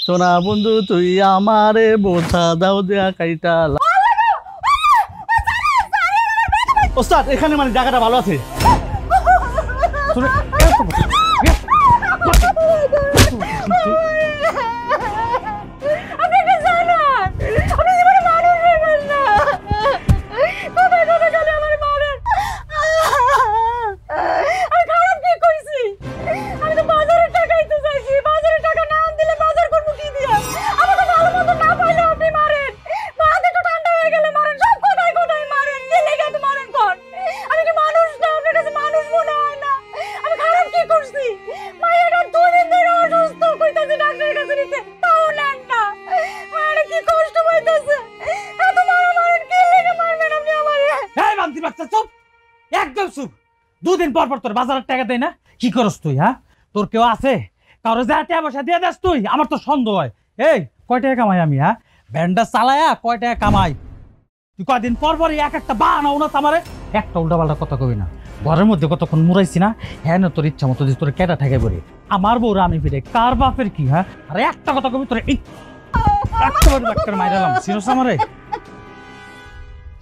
সোনা বন্ধু তুই আমারে বোঝা দাও দেয়া কাইটা। ওস্তাদ এখানে মানে জায়গাটা ভালো আছে। দুদিন পর পর তোর বাজারের টাকা দেয় না, কি করস তুই? হ্যাঁ, তোর কেউ আছে কারো যা টাকা পয়সা দিয়ে দেস তুই? আমার তো সন্দেহ হয়। এই কয় টাকা কামাই আমি? হ্যাঁ, ভ্যানটা চালায়া কয় টাকা কামাই? তুই কয়দিন পর পর এক একটা বানাও না আমারে, একটা উল্টা পাল্টা কথা কবি না। ঘরের মধ্যে কতক্ষণ মুড়াইছি না, হ্যাঁ না তোর ইচ্ছা মতো যে তোর কেটা ঠেকে পড়ি। আমার বউরা আমি ফিরে কার বাপের কি? হ্যাঁ, আরে একটা কথা কবি তোর মাইরালাম সিরস আমারে।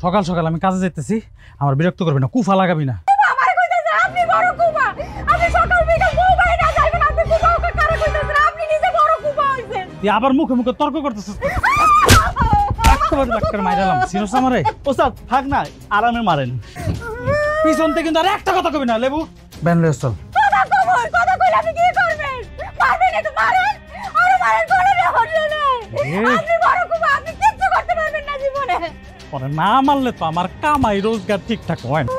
সকাল সকাল আমি কাজে যেতেছি, আমার বিরক্ত করবি না, কুফা লাগাবি না। আবার মুখে মুখে তর্ক করতেছিস, মাইরালাম সিরস আমারে। ওস্তাদ থাক না, আরামে মারেন। পিছন থেকে কিন্তু আর একটা কথা কবি না। লেবু ব্যান লয়ে চল। না মারলে তো আমার কামাই রোজগার ঠিকঠাক হয় না।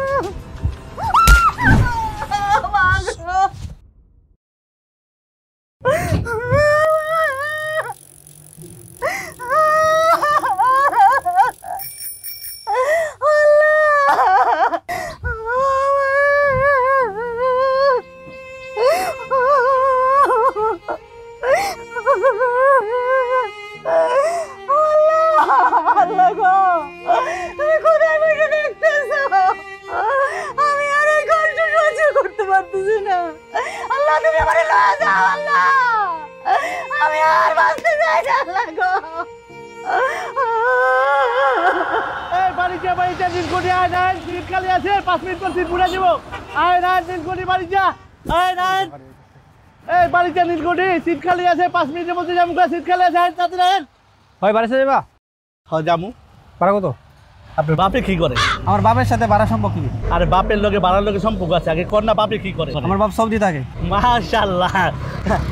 আপনার বাপে কি করে? আমার বাপের সাথে বাড়া সম্পর্ক কি? আরে বাপের লগে বাড়ার লগে সম্পর্ক আছে। আগে কর না, বাপে কি করে? আমার বাপ সৌদি থাকে। মাশাআল্লাহ,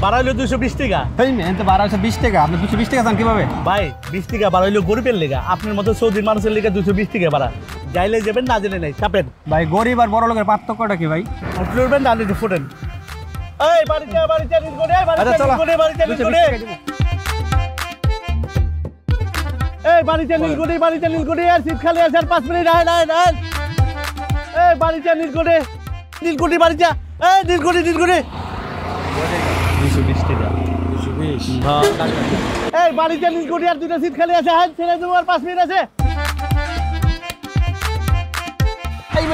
বাড়াইলো 220 টাকা। এই মেন তো 1220 টাকা, আপনি 220 টাকা জান কিভাবে? ভাই 20 টাকা বাড়াইলো গরিবের লেগা, আপনার মতো সৌদির মানুষের লেগা 220 টাকা বাড়া। যাইলে যাবেন, না জেনে নাই চাপেন। ভাই গরিব আর বড় লোকের পার্থক্যটা কি ভাই? আপনি উঠবেন না, আপনি ফুটেন। এই বাড়িতে বাড়িতে নির্গড়ে, বাড়িতে নির্গড়ে। এই বাড়িতে নীলকুঠি আর শীত খালি আছে, আর 5 মিনিট। এই বাড়িতে নীলকুঠি বাড়িতে। এই নীলকুঠি 220 টাকা। 220? এই বাড়িতে নীলকুঠি আর 2টা শীত খালি আছে, হ্যাঁ ছেড়ে দেবো, আর 5 মিনিট আছে। এই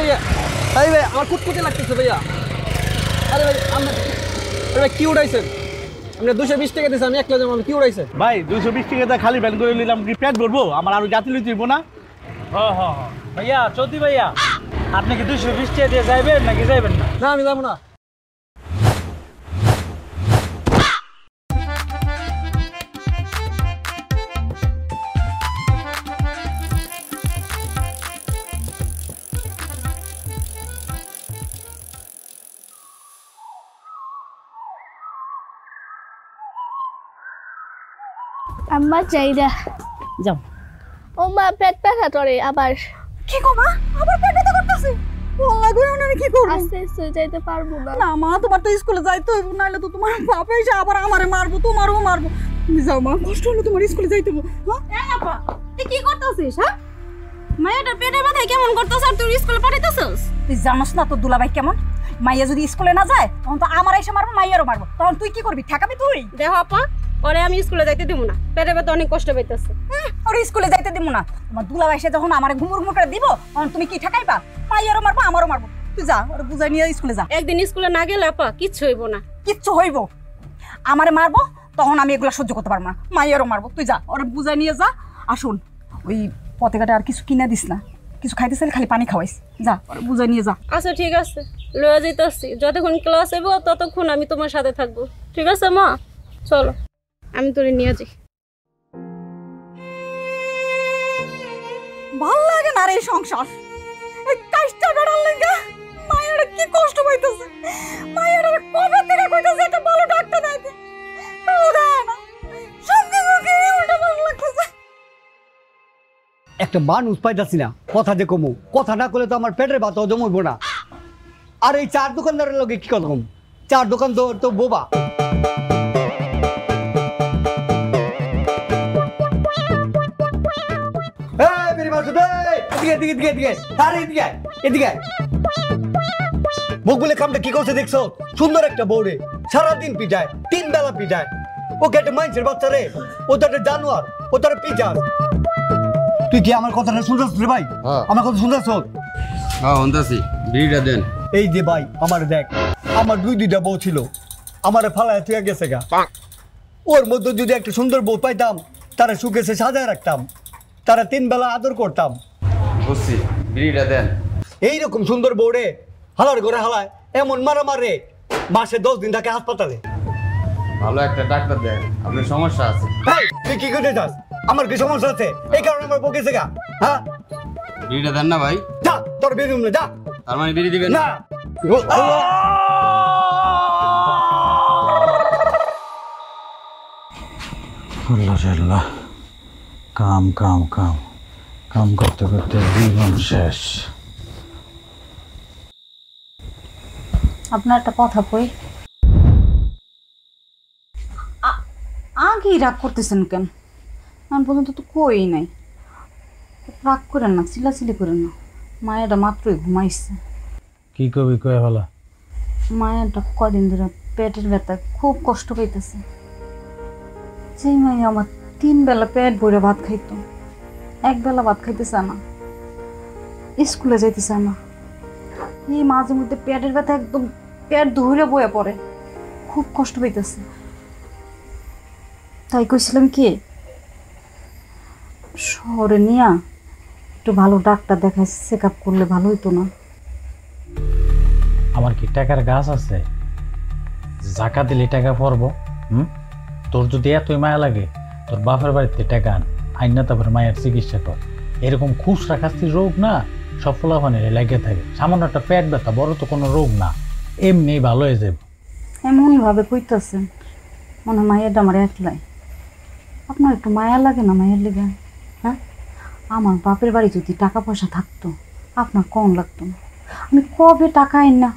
ভাই আমার কুটকুটে লাগতেছে ভাইয়া। আরে ভাই কি উড়াইছেন? আপনি 220 টাকা দিয়েছেন, আমি একলা যাবো, কি উড়াইছেন? ভাই 220 টাকা খালি ব্যান করে নিলাম, কি পেট ভরবো? আমার আরো জাতি লইতে হইব না? ভাইয়া চৌধুরী ভাইয়া, আপনি কি 220 টাকা দিয়ে যাইবেন নাকি যাইবেন না? না আমি যাবো না। আম্মা চাইরা যাও। ও মা পেট ব্যথা করে আবার। কি গো মা, আবার পেট ব্যথা করতেছে? ওলা গো, আমি কি করব? আস্তে আস্তে যাইতে পারবো না। না মা, তোমার তো স্কুলে যাইতে হইব, নাইলে তো তোমার বাপ এসে আবার আমারে মারবো, তোমারও মারবো। তুমি যাও মা, কষ্ট হলো তোমার স্কুলে যাইতে হইব। হ্যাঁ এই আপা, তুই কি করতেছিস? হ্যাঁ, মায়ের পেটের ব্যথা কেমন করতেছ আর তুই স্কুলে পাঠাইতেছস? তুই জানোস না তো দুলাভাই কেমন? মাইয়া যদি স্কুলে না যায় তখন তো আমার এসে মারবো, মাইয়ারও মারবো। তখন তুই কি করবি? ঠেকাবি তুই? দেখো আপা, ওরে আমি স্কুলে যাইতে দিব না, পেটে ব্যথা অনেক কষ্ট পাইতেছে। ওর স্কুলে যাইতে দিব না? তোমার দুলাভাই এসে যখন আমার ঘুমুর ঘুমুর করে দিব, তখন তুমি কি ঠেকাইবা? মাইয়ারও মারবো, আমারও মারবো। তুই যা, ওরে বুঝাই নিয়ে স্কুলে যা। একদিন স্কুলে না গেলে আপা কিচ্ছু হইব না। কিচ্ছু হইব? আমারে মারবো, তখন আমি এগুলো সহ্য করতে পারবো না, মাইয়ারও মারবো। তুই যা, ওরা বুঝাই নিয়ে যা। আসুন, ওই পথে ঘাটে আর কিছু কিনা দিস না, কিছু খাইতে চাইলে খালি পানি খাওয়াইস। যা, ওরা বুঝাই নিয়ে যা। আচ্ছা ঠিক আছে, লয়ে যাইতেছি। যতক্ষণ ক্লাস হইব ততক্ষণ আমি তোমার সাথে থাকবো, ঠিক আছে মা? চলো, আমি তোরে নিয়ে যাই। ভাল লাগে না রে এই সংসার, এই কাজটা বেড়ার লেগে মায়ের কি কষ্ট পাইতেছে। মায়ের কবে থেকে কইতেছে একটা ভালো ডাক্তার আইতে, তাও দেয় না। সঙ্গে সঙ্গে উল্টা পাল্টা লাগতেছে। একটা মানুষ পাইতাছি না, কথা যে কমু, কথা না করলে তো আমার পেটের ভাতও জমইব না। আর এই চার দোকানদারের লগে কি কথা কম, চার দোকান তো বোবা। মুখ বলে কামটা কি করছে দেখছো? সুন্দর একটা বউরে সারাদিন পিটায়, 3 বেলা পিটায়। ওকে একটা মানুষের বাচ্চা রে, ও তো একটা জানোয়ার, ও তো একটা পিটার। তুই কি আমার কথাটা শুনছিস রে ভাই? আমার কথা শুনছিস? হ্যাঁ শুনতাছি। বিড়িটা দেন। এই যে ভাই, আমার দেখ, আমার দুইটা বউ ছিল, আমারে ফালায় তুই গেছে গা। ওর মধ্যে যদি একটা সুন্দর বউ পাইতাম, তারা সুখেছে সাজায় রাখতাম, তারা 3 বেলা আদর করতাম। বুঝছি, বিড়িটা দেন। এইরকম সুন্দর বউ রে হালার ঘরে হালায়, এমন মারামারে মাসে 10 দিন থাকে হাসপাতালে। ভালো একটা ডাক্তার দেন, আপনার সমস্যা আছে। ভাই তুই কি করতে চাস? আমার কি সমস্যা আছে? এই কারণে আমার বউ গেছে গা। হ্যাঁ, বিড়িটা দেন না ভাই। যা, তোর বেরুম না, যা। তার মানে বিড়ি দিবেন না। আল্লাহ, কাম কাম কাম কাম করতে করতে জীবন শেষ। আপনার একটা কথা কই, আগেই রাগ করতেছেন কেন? আমি পর্যন্ত তো কই নাই। রাগ করেন না, চিল্লাচিল্লি করেন না। মায়েরা মাত্রই ঘুমাইছে। কি কবি কয়ে ফেলা? মায়েরটা কদিন ধরে পেটের ব্যথা খুব কষ্ট পাইতেছে। যেই মায়ে আমার 3 বেলা পেট ভরে ভাত খাইতো, 1 বেলা ভাত খাইতে চায় না, স্কুলে যাইতে চায় না। এই মাঝে মধ্যে পেটের ব্যথা একদম পেট ধরে বয়ে পড়ে, খুব কষ্ট পাইতেছে। তাই কইছিলাম কি, শহরে নিয়া একটু ভালো ডাক্তার দেখায় চেক আপ করলে ভালো হইতো না? আমার কি টাকার গাছ আছে জাকা দিলে টাকা পড়বো? তোর যদি এতই মায়া লাগে, তোর বাপের বাড়িতে টাকা আইন না, তারপরে মায়ের চিকিৎসা কর। এরকম খুচরা খাস্তির রোগ না, সব ফলাফানের লেগে থাকে। সামান্য একটা পেট ব্যথা, বড় তো কোনো রোগ না, এমনি ভালো হয়ে যাবে। এমনই ভাবে কইতেছেন, মনে মায়েরটা আমার একলাই। আপনার একটু মায়া লাগে না মায়ের লেগে? হ্যাঁ, আমার বাপের বাড়ি যদি টাকা পয়সা থাকতো, আপনার কম লাগতো না। আমি কবে টাকা আইন না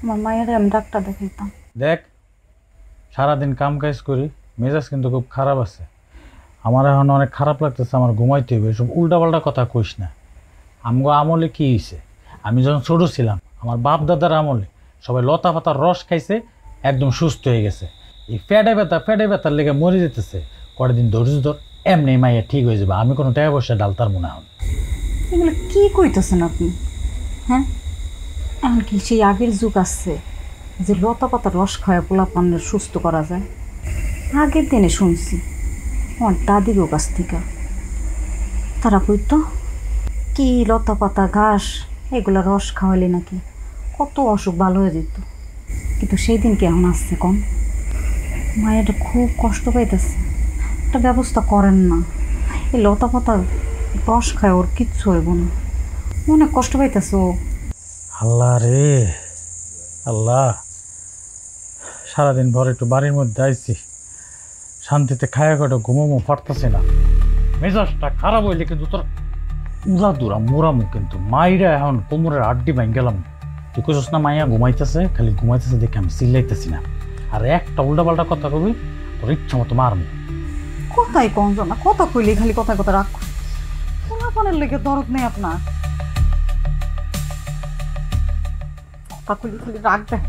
আমার মায়ের আমি ডাক্তার দেখাইতাম। দেখ, সারাদিন কাম কাজ করি, মেজাজ কিন্তু খুব খারাপ আছে। আমার এখন অনেক খারাপ লাগতেছে, আমার ঘুমাইতে হবে। এসব উল্টাপাল্টা কথা কইস না। আমগো আমলে কি হয়েছে, আমি যখন ছোটো ছিলাম, আমার বাপ দাদার আমলে সবাই লতা পাতার রস খাইছে, একদম সুস্থ হয়ে গেছে। এই ফেডে ব্যথার লেগে মরে যেতেছে। কটা দিন ধৈর্য ধর, এমনি মাইয়া ঠিক হয়ে যাবে। আমি কোনো টাকা পয়সা ডালতার মনে হন। এগুলো কি কইতেছেন আপনি? হ্যাঁ, এখন কি সেই আগের যুগ আসছে যে লতা পাতার রস খাওয়া পোলাপানের সুস্থ করা যায়? আগের দিনে শুনছি আমার দাদিরও কাছ থেকে, তারা কইতো কি লতা পাতা ঘাস এগুলা রস খাওয়ালে নাকি কত অসুখ ভালো হয়ে যেত। কিন্তু সেই দিন কি এখন আসছে কম? মায়েরটা খুব কষ্ট পাইতেছে, একটা ব্যবস্থা করেন না। এই লতা পাতা রস খায়, ওর কিচ্ছু হইব না, অনেক কষ্ট পাইতেছে ও। আল্লাহ রে আল্লাহ, সারাদিন ভর একটু বাড়ির মধ্যে আইছি, শান্তিতে খায়া খাটো ঘুমোমো পারতেছে না। মেজাজটা খারাপ হইলে কিন্তু তোর উড়া দুরা মোরামু, কিন্তু মাইরা এখন কোমরের আড্ডি ভাঙ গেলাম। তুই কইছস না মাইয়া ঘুমাইতেছে, খালি ঘুমাইতেছে দেখে আমি চিল্লাইতেছি না। আর একটা উল্টাপাল্টা কথা কবি, তোর ইচ্ছা মতো মারমু। কথাই কম না, কথা কইলে খালি কথায় কথা রাখ। পোলাপানের লেগে দরদ নেই আপনার, কথা কইলে খালি রাখ দেয়।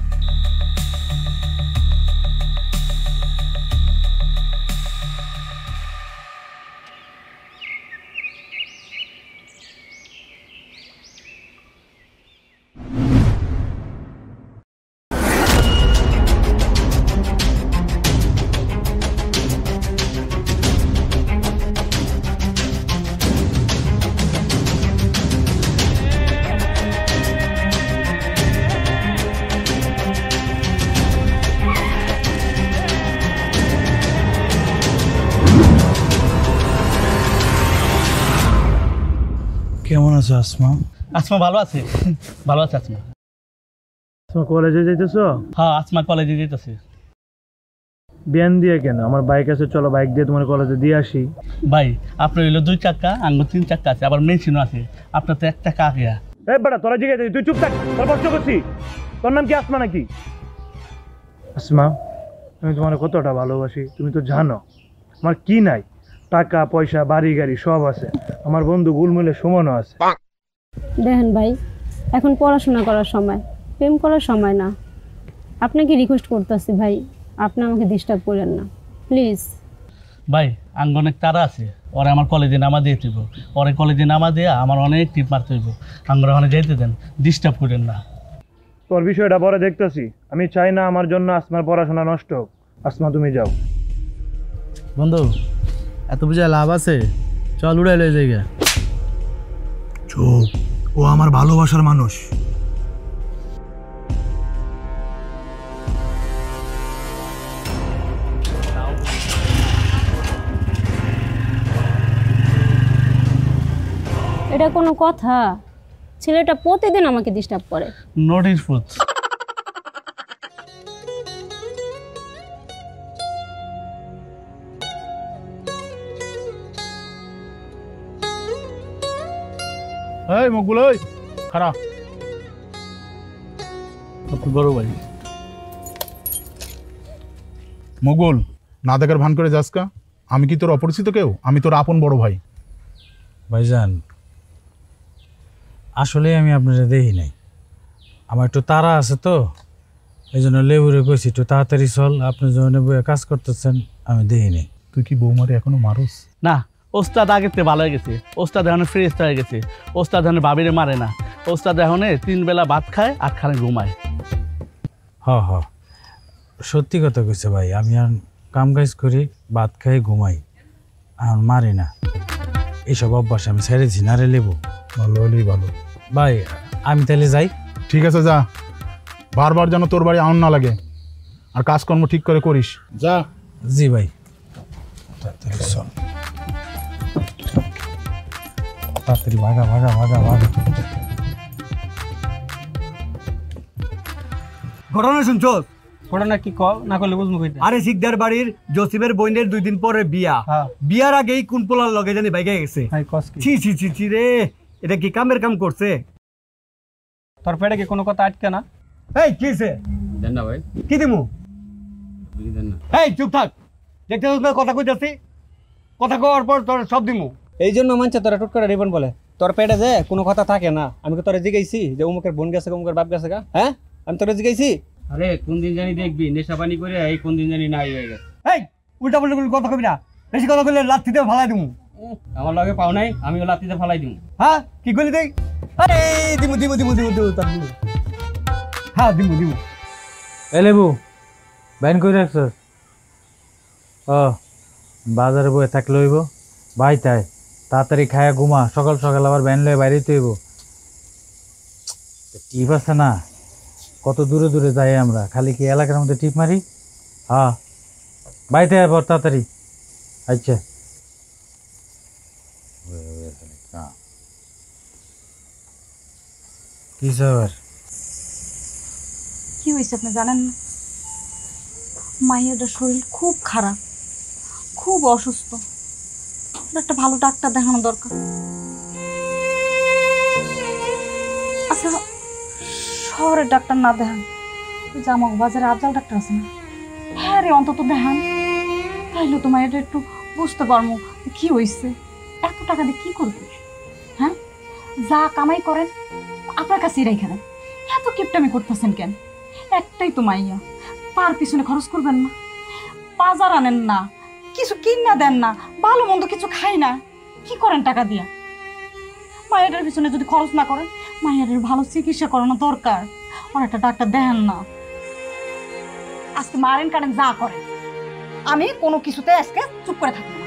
কেমন আছো আসমা? আসমা ভালো আছে, ভালো আছে আসমা। তোমার কলেজে যাইতেছো? হ্যাঁ আসমা কলেজে যেতেছে। বিয়ান দিয়ে কেন? আমার বাইক আছে, চলো বাইক দিয়ে তোমার কলেজে দিয়ে আসি। ভাই আপনার হইলো 2 চাকা, আঙ্গুর 3 চাকা আছে, আবার মেশিনও আছে, আপনার তো 1 চাকা আগে। এই বেটা তোরা জিজ্ঞাসা, তুই চুপ থাক, তোর কষ্ট করছি। তোর নাম কি আসমা নাকি? আসমা, আমি তোমার কতটা ভালোবাসি তুমি তো জানো। আমার কি নাই, টাকা পয়সা বাড়ি গাড়ি সব আছে, আমার বন্ধু গুলমুলে সুমনও আছে। দেখেন ভাই, এখন পড়াশোনা করার সময়, প্রেম করার সময় না। আপনাকে রিকোয়েস্ট করতেছি ভাই, আপনি আমাকে ডিস্টার্ব করেন না প্লিজ। ভাই আঙ্গ অনেক তারা আছে, ওরা আমার কলেজে নামা দিয়ে দিব, ওরে কলেজে নামা দিয়ে আমার অনেক টিপ মারতে হইব, আঙ্গরা ওখানে যাইতে দেন, ডিস্টার্ব করেন না। তোর বিষয়টা পরে দেখতেছি, আমি চাই না আমার জন্য আসমার পড়াশোনা নষ্ট হোক। আসমা তুমি যাও। বন্ধু এত বুঝে লাভ আছে, চল উড়াই লয়ে যাই। চুপ, ও আমার ভালোবাসার মানুষ। এটা কোনো কথা? ছেলেটা প্রতিদিন আমাকে ডিস্টার্ব করে। নোটিস ফুট এই মকবুল, ওই খারাপ বড় ভাই। মকবুল, না দেখার ভান করে যাস কা? আমি কি তোর অপরিচিত কেউ? আমি তোর আপন বড় ভাই। ভাইজান, আসলে আমি আপনারা দেখি নাই, আমার একটু তাড়া আছে তো, এই জন্য লেবুরে কইছি একটু তাড়াতাড়ি চল। আপনি যখন বইয়ে কাজ করতেছেন আমি দেখি নাই। তুই কি বৌমারে এখনো মারুস? না, ওস্তাদ আগের থেকে ভালো হয়ে গেছে, ওস্তাদ এখন ফ্রেশ হয়ে গেছে, ওস্তাদ এখন বাবিরে মারে না, ওস্তাদ এখন 3 বেলা ভাত খায় আর খানে ঘুমায়। হ হ, সত্যি কথা কইছে ভাই, আমি আর কাম কাজ করি, ভাত খাই, ঘুমাই, আর মারি না। এইসব অভ্যাস আমি ছেড়েছি না রে লেবু। ভালো হলেই ভালো। ভাই আমি তাহলে যাই। ঠিক আছে যা, বারবার যেন তোর বাড়ি আউন না লাগে, আর কাজকর্ম ঠিক করে করিস। যা। জি ভাই, তাড়াতাড়ি চল, তাড়াতাড়ি ভাগা ভাগা ভাগা ভাগা। ঘটনা শুনছো? ঘটনা কি কল না করলে বুঝবো কইতে? আরে শিকদার বাড়ির জসিমের বোনের 2 দিন পরে বিয়া। বিয়ার আগেই কোন পোলার লগে জানি বাইকে গেছে। ছি ছি ছি ছি রে, এটা কি কামের কাম করছে? তোর পেটে কি কোনো কথা আটকে না? এই কিছে দেন না ভাই, কি দিমু? দেন না। এই চুপ থাক, দেখতে কথা কইতাছি, কথা কওয়ার পর তোর সব দিমু। এই জন্য মানছে তোরা টুট করে রিবন বলে, তোর পেটে যে কোনো কথা থাকে না। আমি কি তোরা জিগাইছি যে অমুকের বোন গেছে অমুকের বাপ গেছে গা? হ্যাঁ, আমি তোরা জিগাইছি? আরে কোন দিন জানি দেখবি নেশা পানি করে, এই কোন দিন জানি নাই হয়ে গেছে। এই উল্টা পাল্টা কথা কবি না, বেশি কথা কইলে লাথিতে ফালাই দিমু। আমার লগে পাও নাই, আমি লাতিতে ফালাই দিমু। হ্যাঁ কি কইলি দেই? আরে দিমু দিমু দিমু দিমু দিমু তার দিমু। হ্যাঁ দিমু দিমু। এ লেবু, ব্যান করে রাখছস? বাজারে বয়ে থাকলে হইব, ভাই তাই তাড়াতাড়ি খায়া ঘুমা, সকাল সকাল আবার ব্যান লয়ে বাইরে হইব। টিপ আছে না, কত দূরে দূরে যাই আমরা, খালি কি এলাকার মধ্যে টিপ মারি? হ্যাঁ বাইতে আবার তাড়াতাড়ি। আচ্ছা কি স্যার? কি হয়েছে আপনি জানেন না? মাইয়াটার শরীর খুব খারাপ, খুব অসুস্থ, একটা ভালো ডাক্তার দেখানো দরকার। আচ্ছা শহরের ডাক্তার না দেখান, ওই যে আমার বাজারে আফজাল ডাক্তার আছে না, হ্যাঁ রে অন্তত দেখান, তাইলে তোমার এটা একটু বুঝতে পারবো কি হয়েছে। এত টাকা দিয়ে কি করবে? হ্যাঁ, যা কামাই করেন আপনার কাছেই রেখে দেন, এত কিপটামি করতেছেন কেন? একটাই তো মাইয়া, তার পিছনে খরচ করবেন না, বাজার আনেন না, কিছু কিনা দেন না, ভালো মন্দ কিছু খাই না, কি করেন টাকা দিয়া? মায়ের পিছনে যদি খরচ না করেন, মায়ের ভালো চিকিৎসা করানো দরকার, আর একটা ডাক্তার দেখেন না। আজকে মারেন কারেন যা করেন, আমি কোনো কিছুতে আজকে চুপ করে থাকবো না,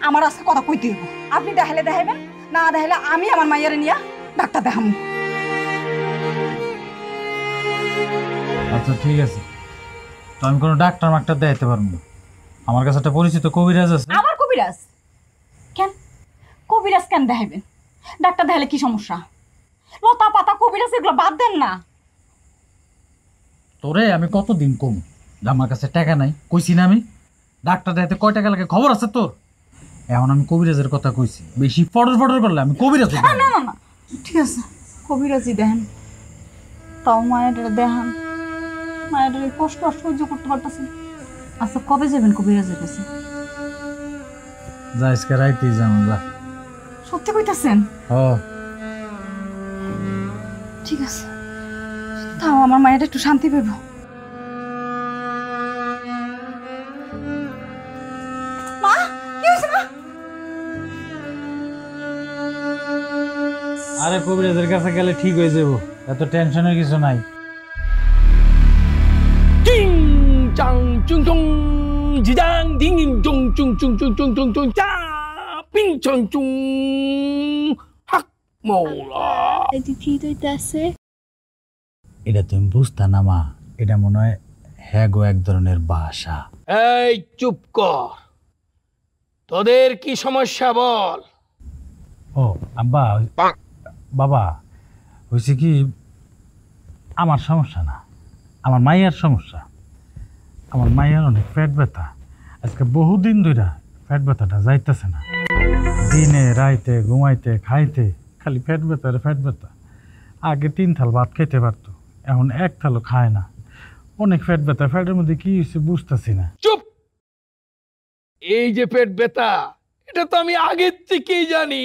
আমার আজকে কথা কইতে হইব। আপনি দেখালে দেখাইবেন, না দেখাইলে আমি আমার মায়ের নিয়ে ডাক্তার দেখাবো। আচ্ছা ঠিক আছে, তো আমি কোনো ডাক্তার মাক্তার দেখাইতে পারবো না, আমার কাছে একটা পরিচিত কবিরাজ আছে। আবার কবিরাজ? কেন কবিরাজ কেন দেখাইবেন? ডাক্তার দেখালে কি সমস্যা? লতা পাতা কবিরাজ এগুলো বাদ দেন না। তোরে আমি কতদিন কম যে আমার কাছে টাকা নাই, কইছি না আমি ডাক্তার দেখাতে কয় টাকা লাগে খবর আছে তোর? এখন আমি কবিরাজের কথা কইছি, বেশি ফটর ফটর করলে আমি কবিরাজ হইতে পারি। না না না ঠিক আছে, কবিরাজই দেখেন, তাও মায়ের দেখান। মায়ের কষ্ট আর সহ্য করতে পারতেছে। আচ্ছা কবে যাবেন কবিরাজের কাছে? যা আজকে রাইতেই যাবো। যা। সত্যি কইতাছেন? ও ঠিক আছে, তাও আমার মায়ের একটু শান্তি পেব। মা কি হয়েছে মা? আরে কবিরাজের কাছে গেলে ঠিক হয়ে যাবো, এত টেনশনের কিছু নাই। চিং চাং চুং চুং জিজাং ডিং চুং চুং চুং চুং চুং চুং চুং চা পিং চং চুং হাক মৌলা। এই যে কি হইতাছে? এটা তুমি বুঝতা না মা, এটা মনে হয় হ্যাঁ গো এক ধরনের ভাষা। এই চুপ কর, তোদের কি সমস্যা বল। ও আব্বা, বাবা হয়েছে কি, আমার সমস্যা না, আমার মাইয়ার সমস্যা। আমার মাইয়ার অনেক পেট ব্যথা, আজকে বহুদিন ধরে পেট ব্যথাটা যাইতেছে না। দিনে রাইতে ঘুমাইতে খাইতে খালি পেট ব্যথা রে পেট ব্যথা। আগে 3 থাল ভাত খেতে পারতো, এখন 1 থালও খায় না। অনেক পেট ব্যথা, পেটের মধ্যে কি হয়েছে বুঝতেছি না। চুপ, এই যে পেট ব্যথা এটা তো আমি আগের থেকেই জানি।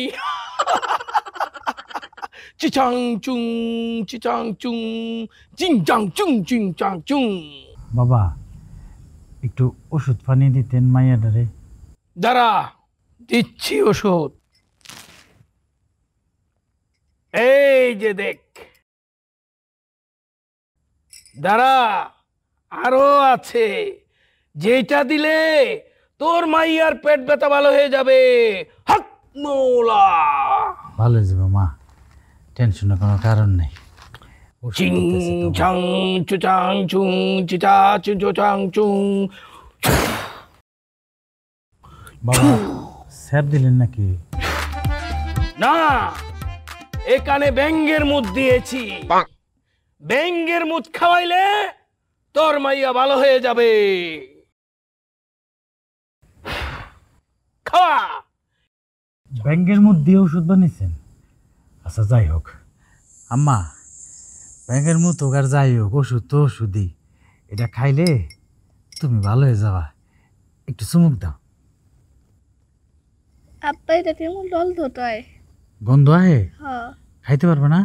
চিচাং চুং চিচাং চুং চিং চাং চুং চিং চাং চুং। বাবা একটু ওষুধ পানি দিতেন মাইয়াটারে। দাঁড়া দিচ্ছি ওষুধ। এই যে দেখ, দাঁড়া আরো আছে, যেটা দিলে তোর মাইয়ার পেট ব্যথা ভালো হয়ে যাবে। হক মৌলা। ভালো হয়ে যাবে মা, টেনশনের কোনো কারণ নেই। চিং চাং চুচাং চুং চিচা চুচো চাং চুং। বাবা স্যার দিলেন নাকি? না, এখানে ব্যাঙ্গের মুদ দিয়েছি। ব্যাঙ্গের মুদ খাওয়াইলে তোর মাইয়া ভালো হয়ে যাবে। খাওয়া। ব্যাঙ্গের মধ্যে ওষুধ বানিয়েছেন? আচ্ছা যাই হোক আম্মা, ব্যাঙ্গের মতো আর যাই হোক, ওষুধ তো ওষুধই, এটা খাইলে তুমি ভালো হয়ে যাবা। একটু চুমুক দাও। আব্বা এটা কেমন জল ধোটায়? গন্ধ আহে? হ্যাঁ। খাইতে পারবে না?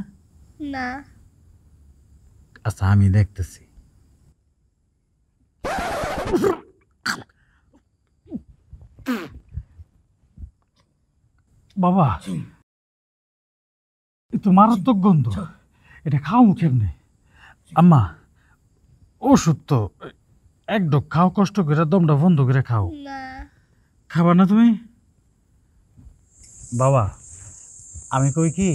না। আচ্ছা আমি দেখতেছি। বাবা এ তো মারাত্মক গন্ধ, এটা খাও কেমনে? আম্মা ওষুধ তো, এক ডোক খাও, কষ্ট করে দমটা বন্ধ করে খাও। না। খাবা না তুমি? বাবা আমি কই কি,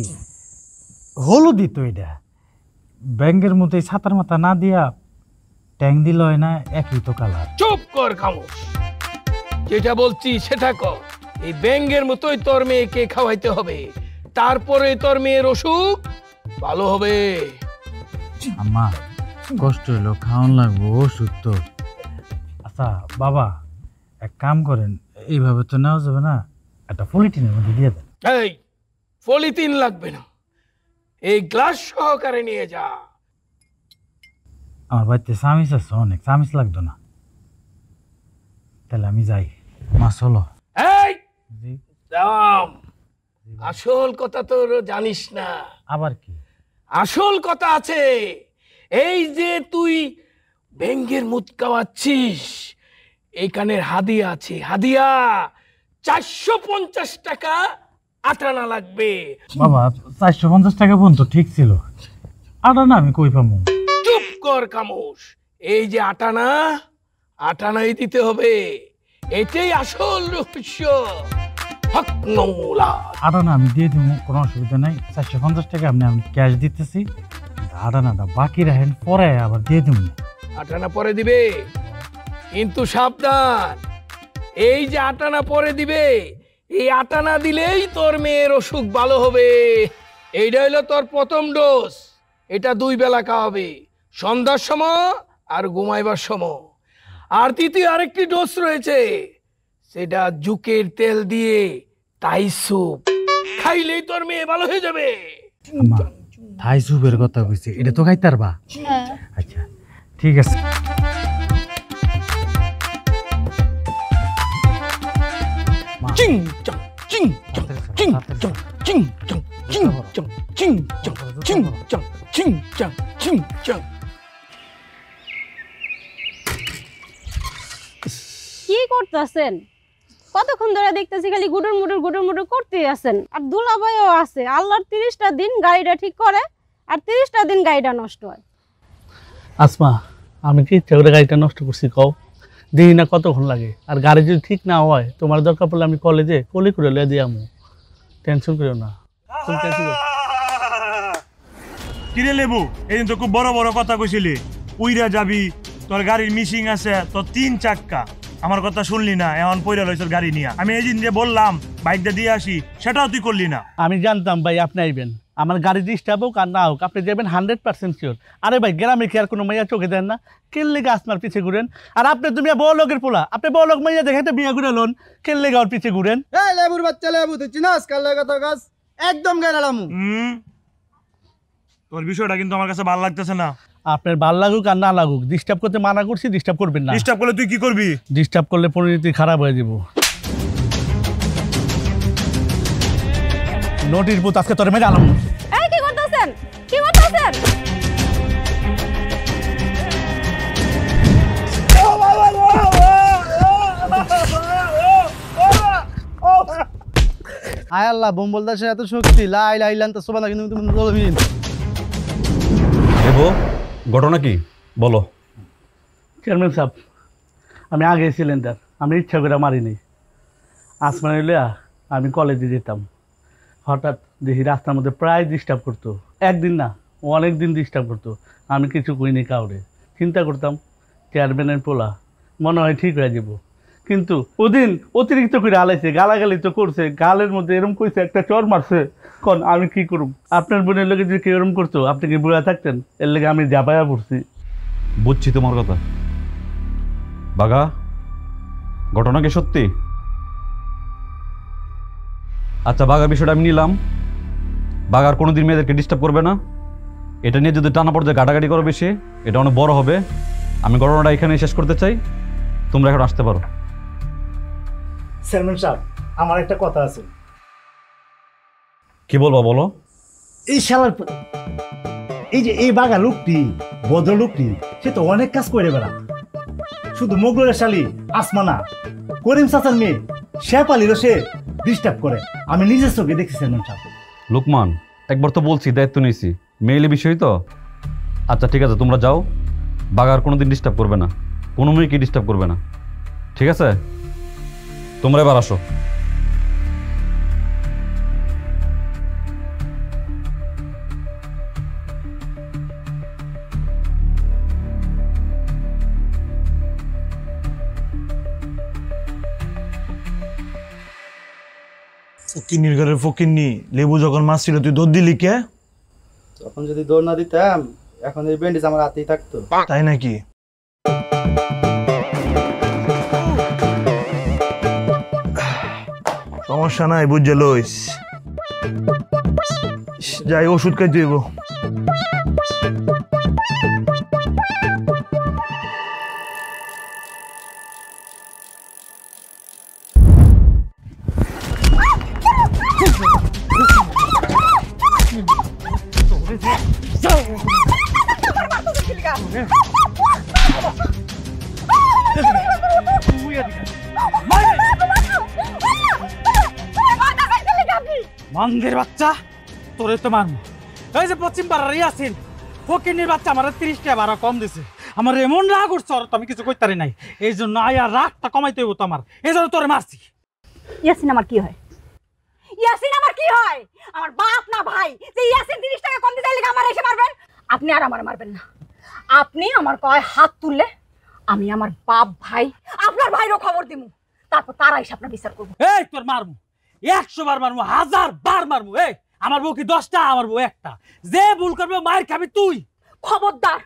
হলুদি তো এটা, ব্যাঙ্গের মধ্যে ছাতার মাথা না দিয়া ট্যাং দিল হয় না, একই তো কালার। চুপ কর খামোশ, যেটা বলছি সেটা কর। এই ব্যাঙ্গের মতোই তোর মেয়েকে খাওয়াইতে হবে, তারপরে তোর মেয়ের অসুখ ভালো হবে। আম্মা কষ্ট হইলো, খাওয়ান লাগবো ওষুধ তো। আচ্ছা বাবা এক কাম করেন, এইভাবে তো নেওয়া যাবে না, একটা পলিথিনের মধ্যে দিয়ে দেন। এই পলিথিন লাগবে না, এই গ্লাস সহকারে নিয়ে যা। আমার বাড়িতে চামিচ আছে অনেক, চামিচ লাগতো না। তাহলে আমি যাই, মা চলো। এই দাম, আসল কথা তো জানিস না। আবার কি? আসল কথা আছে। এই যে তুই ব্যাঙ্গের মুদ খাওয়াচ্ছিস, এইখানে হাদিয়া আছে, হাদিয়া 450 টাকা আটানা লাগবে। বাবা 450 টাকা পর্যন্ত ঠিক ছিল, আটানা আমি কই পামু? চুপ কর খামোশ, এই যে আটানা, আটানাই দিতে হবে, এটাই আসল রহস্য। হক মৌলা। আটানা আমি দিয়ে দিব, কোনো অসুবিধা নাই। 450 টাকা আমি ক্যাশ দিতেছি, আটানাটা বাকি রাখেন, পরে আবার দিয়ে দিব। আটানা পরে দিবে, কিন্তু সাবধান, এই যে আটানা পরে দিবে এই আটা না দিলেই তোর মেয়ের অসুখ ভালো হবে। এইটা হইলো তোর প্রথম ডোজ। এটা 2 বেলা খাওয়াবে, সন্ধ্যার সময় আর ঘুমাইবার সময়। আর তৃতীয় আরেকটি ডোজ রয়েছে, সেটা জুকের তেল দিয়ে তাই স্যুপ খাইলেই তোর মেয়ে ভালো হয়ে যাবে। থাই স্যুপের কথা কইছে, এটা তো খাইতে পারবা? হ্যাঁ। আচ্ছা ঠিক আছে। চিং চং চিং চং চিং চং চিং চং চিং চং চিং চং চিং চং চিং চং চিং চং। কি করতেছেন? কতক্ষণ ধরে দেখতেছি খালি গুডুর মুডুর করতেই আছেন। আর দুলাভাইও আছে, আল্লাহর 30টা দিন গাড়িটা ঠিক করে আর 30টা দিন গাড়িটা নষ্ট হয়। আসমা, আমি কি ইচ্ছা করে গাড়িটা নষ্ট করছি কও? দিই না কতক্ষণ লাগে। আর গাড়ি যদি ঠিক না হয়, তোমার দরকার পড়লে আমি কলেজে কলি করে লয়ে দিয়ে আমু। টেনশন করিও না। কিরে লেবু, এই তো খুব বড় বড় কথা কইছিলি, উইরা যাবি, তোর গাড়ির মিসিং আছে, তোর 3 চাক্কা, আমার কথা শুনলি না, এখন পয়রা লইছ গাড়ি নিয়ে। আমি এই দিন যে বললাম বাইকটা দিয়ে আসি, সেটাও তুই করলি না। আমি জানতাম ভাই আপনি আইবেন, আমার গাড়ি ডিস্টার্ব হোক আর না হোক আপনি যাবেন 100% শিওর। আরে ভাই গ্রামে কি আর কোনো মাইয়া চোখে দেন না? কেল্লে গা আসমার পিছিয়ে ঘুরেন? আর আপনি তুমি বড় লোকের পোলা, আপনি বড় লোক মাইয়া দেখে বিয়ে ঘুরে লোন, কেল্লে গাওয়ার পিছিয়ে ঘুরেন? এই লেবুর বাচ্চা লেবু, তুই চিনাস কাল লাগা তো গাছ একদম গেলালামু। তোর বিষয়টা কিন্তু আমার কাছে ভালো লাগতেছে না। আপনার ভাল লাগুক আর না লাগুক, ডিস্টার্ব করতে মানা করছি, ডিস্টার্ব করবেন না। ডিস্টার্ব করলে তুই কি করবি? ডিস্টার্ব করলে পরিণতি খারাপ হয়ে যাব। নোটিশ বুথ আজকে তোরে মেরে আলাম। এই কি করতেছেন? কি করতেছেন? আয় আল্লাহ, বোম বলতেছে এত শক্তি, লা ইলাহা ইল্লা আনতা সুবহানাকা ইন্নী কুনতু মিনাজ জালিমিন। দেবো, ঘটনা কি বলো? চেয়ারম্যান সাহেব, আমি আগে সিলিন্ডার আমি ইচ্ছা করে মারিনি। আসমান লইয়া আমি কলেজে যেতাম, হঠাৎ দেখি রাস্তার মধ্যে প্রায় ডিস্টার্ব করতো। একদিন না, অনেক দিন ডিস্টার্ব করতো। আমি কিছু কইনি কাউরে, চিন্তা করতাম চেয়ারম্যানের পোলা, মনে হয় ঠিক হয়ে যাব। কিন্তু ওদিন অতিরিক্ত করে আলাইছে, গালাগালি তো করছে, গালের মধ্যে এরম কইছে, একটা চর মারছে। কোন আমি কি করুম? আপনার বোনের লোকে যদি কেউ এরম করতো, আপনি কি বুড়া থাকতেন? এর লেগে আমি জাপায়া পড়ছি। বুঝছি তোমার কথা। বাগা, ঘটনা কি সত্যি? আচ্ছা বাগা, বিষয়টা আমি নিলাম। বাগার কোনোদিন মেয়েদেরকে ডিস্টার্ব করবে না। এটা নিয়ে যদি টানা পর্যায়ে গাটাগাটি করো বেশি, এটা অনেক বড় হবে। আমি ঘটনাটা এখানে শেষ করতে চাই, তোমরা এখন আসতে পারো। চেয়ারম্যান সাহেব, আমার একটা কথা আছে। কি বলবো বলো? এই শালার এই যে এই বাগা লোকটি, ভদ্র লোকটি, সে তো অনেক কাজ করে বেড়া। শুধু মোগলের শালি আসমানা, করিম চাচার মেয়ে শেফালিরও সে ডিস্টার্ব করে। আমি নিজের চোখে দেখছি চেয়ারম্যান সাহেব। লোকমান, একবার তো বলছি, দায়িত্ব নিয়েছি, মেয়েলি বিষয় তো। আচ্ছা ঠিক আছে, তোমরা যাও। বাগার কোনোদিন ডিস্টার্ব করবে না, কোনো মেয়েকে ডিস্টার্ব করবে না, ঠিক আছে? তোমরা এবার আসো। ফকিন্নির ঘরের ফকিন্নি, লেবু যখন মাছ ছিল তুই দৌড় দিলি কে? তখন যদি দৌড় না দিতাম, এখন এই ব্যান্ডেজ আমার হাতেই থাকতো। তাই নাকি? সমস্যা নাই, বুঝে লইস। যাই ওষুধ খাইতে হইব। মন্দির বাচ্চা, তোরে তো মারবো। এই যে পশ্চিম পাড়ার ইয়াসিন, ফকিনির বাচ্চা আমার 30 টাকা ভাড়া কম দিছে। আমার এমন রাগ উঠছে, আর আমি কিছু কইতারি নাই। এই জন্য আয়ার রাগটা কমাইতে হইব তো আমার, এই জন্য তোরে মারছি। ইয়াসিন আমার কি হয়? ইয়াসিন আমার কি হয়? আমার বাপ না ভাই যে ইয়াসিন 30 টাকা কম দিতে লাগা আমার এসে মারবেন? আপনি আর আমার মারবেন না। আপনি আমার কয় হাত তুললে আমি আমার বাপ ভাই আপনার ভাইরও খবর দিমু, তারপর তারা এসে আপনার বিচার করব। এই তোর মারমু, 100 বার মারবো, 1000 বার মারবো। এই আমার বউ কি 10টা, আমার বউ একটা। যে ভুল করবে মায়ের খাবি তুই। খবরদার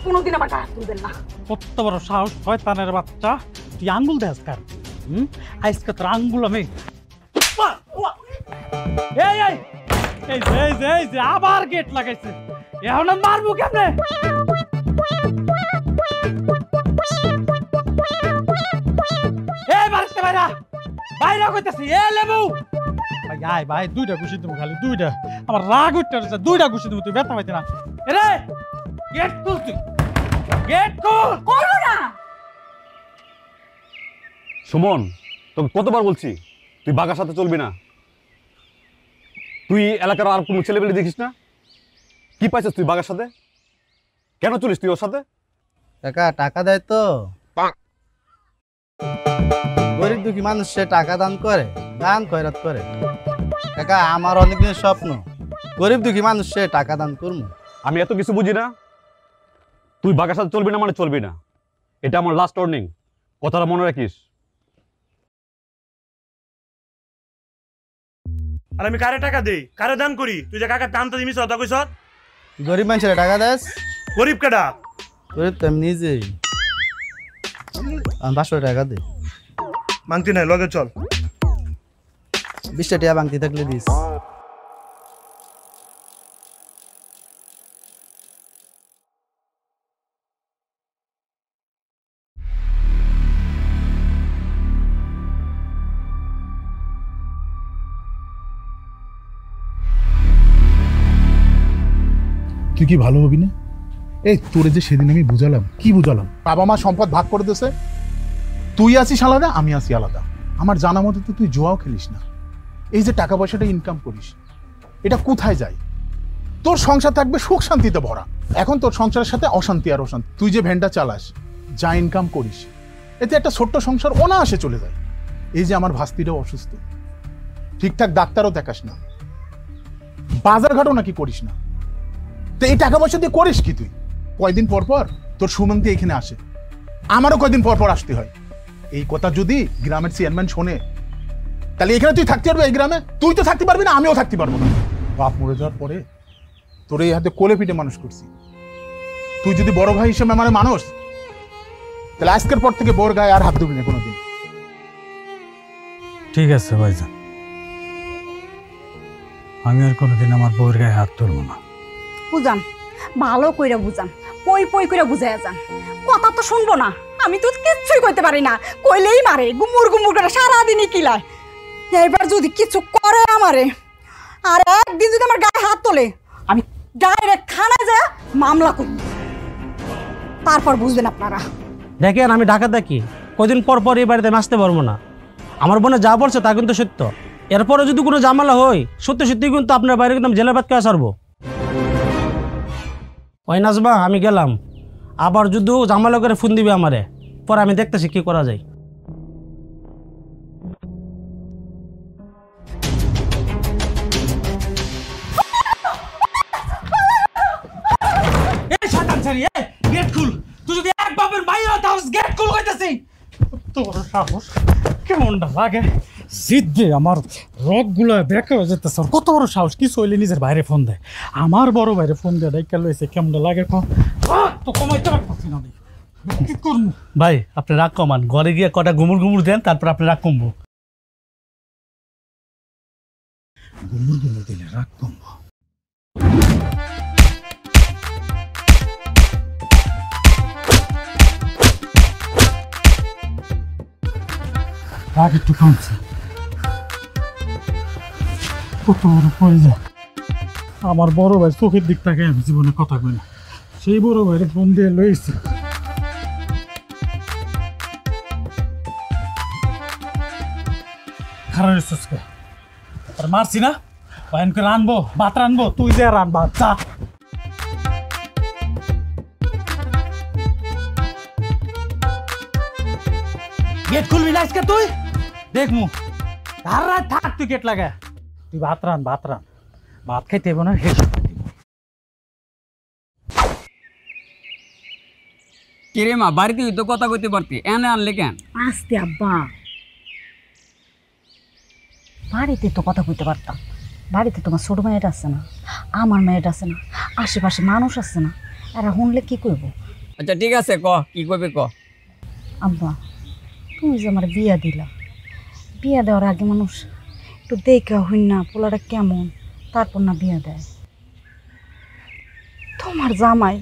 কোনোদিন আমার গায়ে হাত তুলবেন না। কত বড় সাহস শয়তানের বাচ্চা, তুই আঙ্গুল দেস কার? আজকে তোর আঙ্গুল আমি এই এই এই যে এই যে এই যে আবার গেট লাগাইছে, এখন আমি মারবো কেমনে? এই মারতে বাইরা বাইরা কইতাছি। এ লেবু ভাই আয় ভাই, 2টা ঘুষি দেবো, খালি 2টা। আমার রাগ উঠতেছে, 2টা ঘুষি দেবো, তুই ব্যথা পাইতে না। রে গেট খুল, তুই গেট খুল। করো না। সুমন, তোকে কতবার বলছি তুই বাঘার সাথে চলবি না। তুই এলাকার আর কোনো ছেলেবেলে দেখিস না? কি পাইছিস তুই বাঘার সাথে? কেন চলিস তুই ওর সাথে? কাকা টাকা দেয় তো, গরিব দুঃখী মানুষ সে টাকা দান করে, দান খয়রাত করে। কাকা আমার অনেক দিনের স্বপ্ন, গরিব দুঃখী মানুষ সে টাকা দান করবো। আমি এত কিছু বুঝি না। তুই বাঘার সাথে চলবি না মানে চলবি না, এটা আমার লাস্ট ওয়ার্নিং, কথাটা মনে রাখিস। আর আমি কারে টাকা দেই, কারে দান করি? তুই যে কাকা দান তো দিমিস কথা কইছ। গরিব মানুষের টাকা দেস? গরিব কেডা? গরিব তো আমি নিজেই। আমি 500 টাকা দিই। মাংতি নাই, লগে চল। 20টা টাকা বাংতি থাকলে দিস। তুই কি ভালো হবি না? এই তোরে যে সেদিন আমি বুঝালাম, কি বুঝালাম? বাবা মা সম্পদ ভাগ করে দিয়েছে, তুই আছিস আলাদা, আমি আছি আলাদা। আমার জানা মতো তো তুই জুয়াও খেলিস না। এই যে টাকা পয়সাটা ইনকাম করিস, এটা কোথায় যায়? তোর সংসার থাকবে সুখ শান্তিতে ভরা। এখন তোর সংসারের সাথে অশান্তি আর অশান্তি। তুই যে ভ্যানটা চালাস, যা ইনকাম করিস, এতে একটা ছোট্ট সংসার অনায়াসে চলে যায়। এই যে আমার ভাস্তিটাও অসুস্থ, ঠিকঠাক ডাক্তারও দেখাস না, বাজার ঘাটও নাকি করিস না। তো এই টাকা পয়সা দিয়ে করিস কি তুই? কয়দিন পর পর তোর সুমন্তি এখানে আসে, আমারও কয়দিন পর পর আসতে হয়। এই কথা যদি গ্রামের চেয়ারম্যান শোনে, তাহলে এখানে তুই থাকতে পারবি? এই গ্রামে তুই তো থাকতে পারবি না, আমিও থাকতে পারবো না। বাপ মরে যাওয়ার পরে তোর এই হাতে কোলে পিঠে মানুষ করছি। তুই যদি বড় ভাই হিসেবে আমার মানুষ, তাহলে আজকের পর থেকে বোর গায়ে আর হাত ধরবি না কোনোদিন। ঠিক আছে ভাইজান, আমি আর কোনোদিন আমার বউর গায়ে হাত তুলব না। বুঝান, ভালো কইরা বুঝান, পই পই কইরা বুঝাইয়া যান। কথা তো শুনবো না, আমি তো কিচ্ছুই কইতে পারি না, কইলেই মারে, গুমুর গুমুর করে সারাদিনই কিলায়। এবার যদি কিছু করে আমারে, আর একদিন যদি আমার গায়ে হাত তোলে, আমি ডাইরেক্ট থানায় যায় মামলা করব, তারপর বুঝবেন আপনারা। দেখেন আমি ঢাকা থাকি, কদিন পর পর এই বাড়িতে আসতে পারবো না। আমার বোনে যা বলছে তা কিন্তু সত্য। এরপরে যদি কোনো ঝামেলা হয়, সত্যি সত্যি কিন্তু আপনার বাইরে কিন্তু জেলের বাদ কে সারবো। ওই নাজবা, আমি গেলাম। আবার যদি ঝামেলা করে ফোন দিবে আমারে, পরে আমি দেখতেছি কি করা যায়। এই শয়তান ছেড়ি, এই গেট খুল। তুই যদি এক বাপের ভাই হস, তাহলে গেট খুল কইতাছি। তোর সাহস কেমনটা লাগে? জিদ্দে আমার রগগুলো দেখা হয়ে যেতেছে। কত বড় সাহস, কিছু হইলে নিজের বাইরে ফোন দেয়। আমার বড় বাইরে ফোন দেয়, ডাইকা লইছে। কেমনটা লাগে তো কমাইতে পারছি না, কি করবো? ভাই আপনি রাগ কমান, ঘরে গিয়ে কটা গুমুর গুমুর দেন, তারপর আপনি রাগ কমবো। গুমুর গুমুর দিলে রাগ কমবো। রাগ একটু কমছে। কত বড় পয়সা, আমার বড় ভাই চোখের দিক থেকে আমি জীবনে কথা কই না, সেই বড় ভাইয়ের ফোন দিয়ে লইছি। খারাপ আর মারছি না, ভাইন করে আনবো, ভাত রানবো, তুই যে রান ভাত চা। গেট খুলবি না আজকে তুই? দেখমু আর রাত থাক, তুই গেট লাগা, তুই ভাত রান, ভাত রান। ভাত খাইতে হইব না, হেস কিরে মা, বাড়িতে তো কথা কইতে পারতি, এনে আনলে কেন? আস্তে আব্বা, বাড়িতে তো কথা কইতে পারতাম, বাড়িতে তোমার ছোট মেয়েটা আছে না, আমার মেয়েটা আছে না, আশেপাশে মানুষ আছে না, এরা শুনলে কি করব? আচ্ছা ঠিক আছে, ক কি করবি ক। আব্বা তুমি যে আমার বিয়া দিলা, বিয়া দেওয়ার আগে মানুষ একটু দেখা হই না পোলাটা কেমন, তারপর না বিয়া দেয়। তোমার জামাই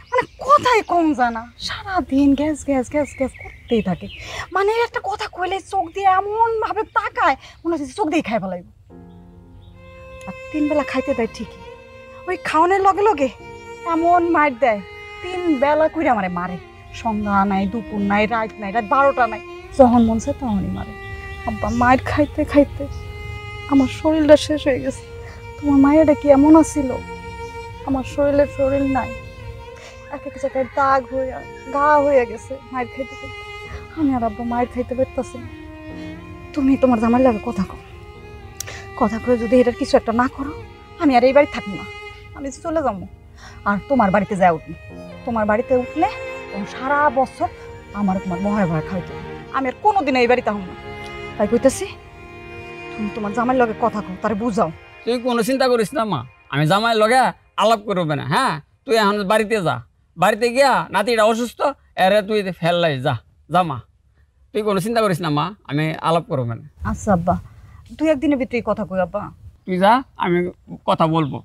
মানে কথাই কম জানা, সারাদিন গ্যাস গ্যাস গ্যাস গ্যাস করতেই থাকে। মানে একটা কথা কইলে চোখ দিয়ে এমন ভাবে তাকায় মনে হচ্ছে চোখ দিয়ে খাই ফেলাইব। আর 3 বেলা খাইতে দেয় ঠিকই, ওই খাওয়ানোর লগে লগে এমন মার দেয়, 3 বেলা কইরা আমারে মারে। সন্ধ্যা নাই, দুপুর নাই, রাত নাই, রাত 12টা নাই, যখন মন চায় তখনই মারে। আব্বা মায়ের খাইতে খাইতে আমার শরীরটা শেষ হয়ে গেছে। তোমার মায়েরটা কি এমন আছিল? আমার শরীর নাই, এক এক জায়গায় দাগ হইয়া গা হয়ে গেছে মায়ের খাইতে খাইতে। আমি আর আব্বা মায়ের খাইতে পারতাছি না। তুমি তোমার জামাই লাগে কথা কও, কথা কয়ে যদি এটার কিছু একটা না করো, আমি আর এই বাড়ি থাকবো না, আমি চলে যাবো। আর তোমার বাড়িতে যাই উঠবো, তোমার বাড়িতে উঠলে সারা বছর আমার তোমার মহায় ভয় খাইতে হবে। আমি আর কোনোদিন এই বাড়িতে হব না। তাই কইতেছি তুমি তোমার জামাইয়ের লগে কথা কও, তারে বুঝাও। তুই কোনো চিন্তা করিস না মা, আমি জামাইয়ের লগে আলাপ করবে না। হ্যাঁ তুই এখন বাড়িতে যা, বাড়িতে গিয়া নাতিটা অসুস্থ, এরে তুই ফেললাই যা, যা মা, তুই কোনো চিন্তা করিস না মা, আমি আলাপ করবে না। আচ্ছা আব্বা, 2-1 দিনের ভিতরে কথা কই আব্বা। তুই যা, আমি কথা বলবো।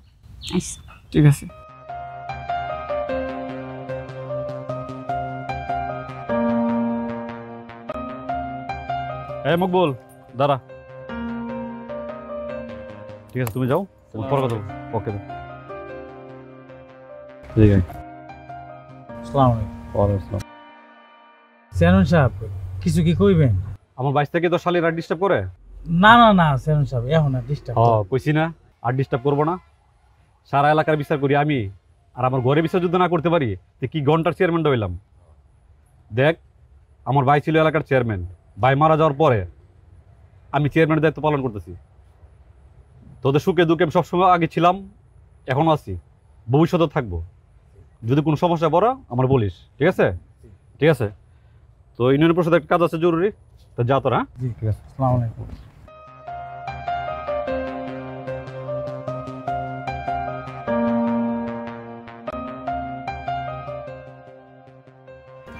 আচ্ছা ঠিক আছে। এই মকবুল দাঁড়া। ঠিক আছে তুমি যাও, তোমার পরে কথা বলবো। ওকে ঠিক আছে। আসসালামু আলাইকুম। ওয়ালাইকুম আসসালাম। চেয়ারম্যান সাহেব কিছু কি কইবেন? আমার বাইশ থেকে তো শালির আর ডিস্টার্ব করে? না না না চেয়ারম্যান সাহেব, এখন আর ডিস্টার্ব। কইছি না আর ডিস্টার্ব করবো না। সারা এলাকার বিচার করি আমি, আর আমার ঘরে বিচার যদি না করতে পারি তো কি ঘন্টার চেয়ারম্যানটা হইলাম? দেখ, আমার ভাই ছিল এলাকার চেয়ারম্যান, ভাই মারা যাওয়ার পরে আমি চেয়ারম্যানের দায়িত্ব পালন করতেছি। তোদের সুখে দুঃখে আমি সবসময় আগে ছিলাম, এখনও আছি, ভবিষ্যতে থাকবো। যদি কোনো সমস্যা পড়া আমার বলিস, ঠিক আছে? ঠিক আছে, তো ইউনিয়ন পরিষদের একটা কাজ আছে জরুরি, তো যা তোরা। ঠিক আছে, আসসালামু আলাইকুম।